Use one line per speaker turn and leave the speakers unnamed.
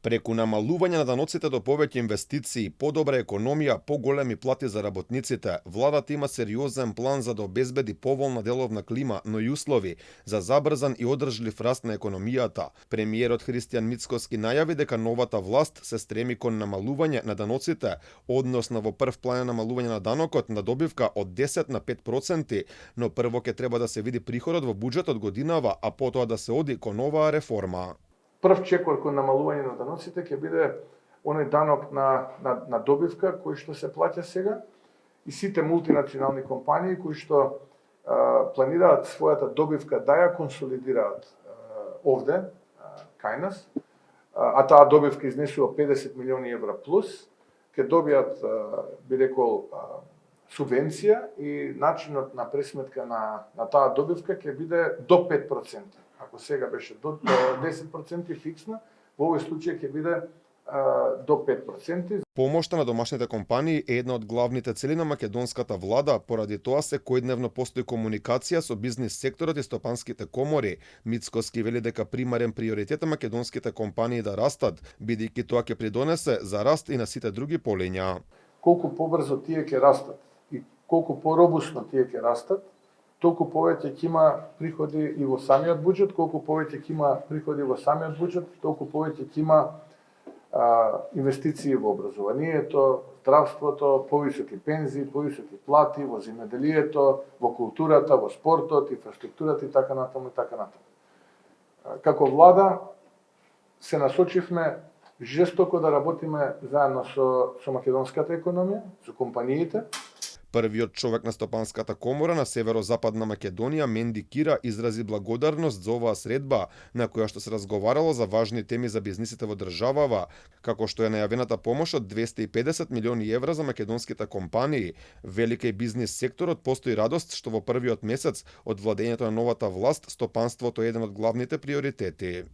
Преку намалување на даноците до повеќе инвестиции, подобра економија, поголеми плати за работниците, владата има сериозен план за да обезбеди поволна деловна клима, но и услови за забрзан и одржлив раст на економијата. Премиерот Христијан Мицкоски најави дека новата власт се стреми кон намалување на даноците, односно во прв план е намалување на данокот на добивка од 10 на 5%, но прво ќе треба да се види приходот во буџетот годинава, а потоа да се оди кон оваа реформа.
Прв чекор кон намалување на даноците ќе биде оној данок на добивка кој што се плаќа сега и сите мултинационални компании кои што планираат својата добивка да ја консолидираат овде, кај нас, а таа добивка изнесува 50 милиони евра плюс, ќе добијат, би рекол, субвенција и начинот на пресметка на таа добивка ќе биде до 5%. Ако сега беше до 10% фиксна, во овој случај ќе биде до 5%.
Помошта на домашните компании е една од главните цели на македонската влада, поради тоа секојдневно постои комуникација со бизнис секторот и стопанските комори. Мицкоски вели дека примарен приоритет е македонските компании да растат, бидејќи тоа ќе придонесе за раст и на сите други полиња.
Колку побрзо тие ќе растат и колку поробусно тие ќе растат, толку повеќе ќе има приходи и во самиот буџет, колку повеќе ќе има приходи во самиот буџет, толку повеќе ќе има инвестиции во образованието, здравството, повисоки пензии, повисоки плати, во земјоделието, во културата, во спортот, инфраструктурата и така натаму и така натаму. Како влада се насочивме жестоко да работиме заедно со македонската економија, со компаниите.
Првиот човек на Стопанската комора на Северозападна Македонија, Менди Кира, изрази благодарност за оваа средба, на која што се разговарало за важни теми за бизнисите во државава, како што е најавената помош од 250 милиони евра за македонските компании. Велика и бизнис секторот постои радост што во првиот месец од владењето на новата власт стопанството е еден од главните приоритети.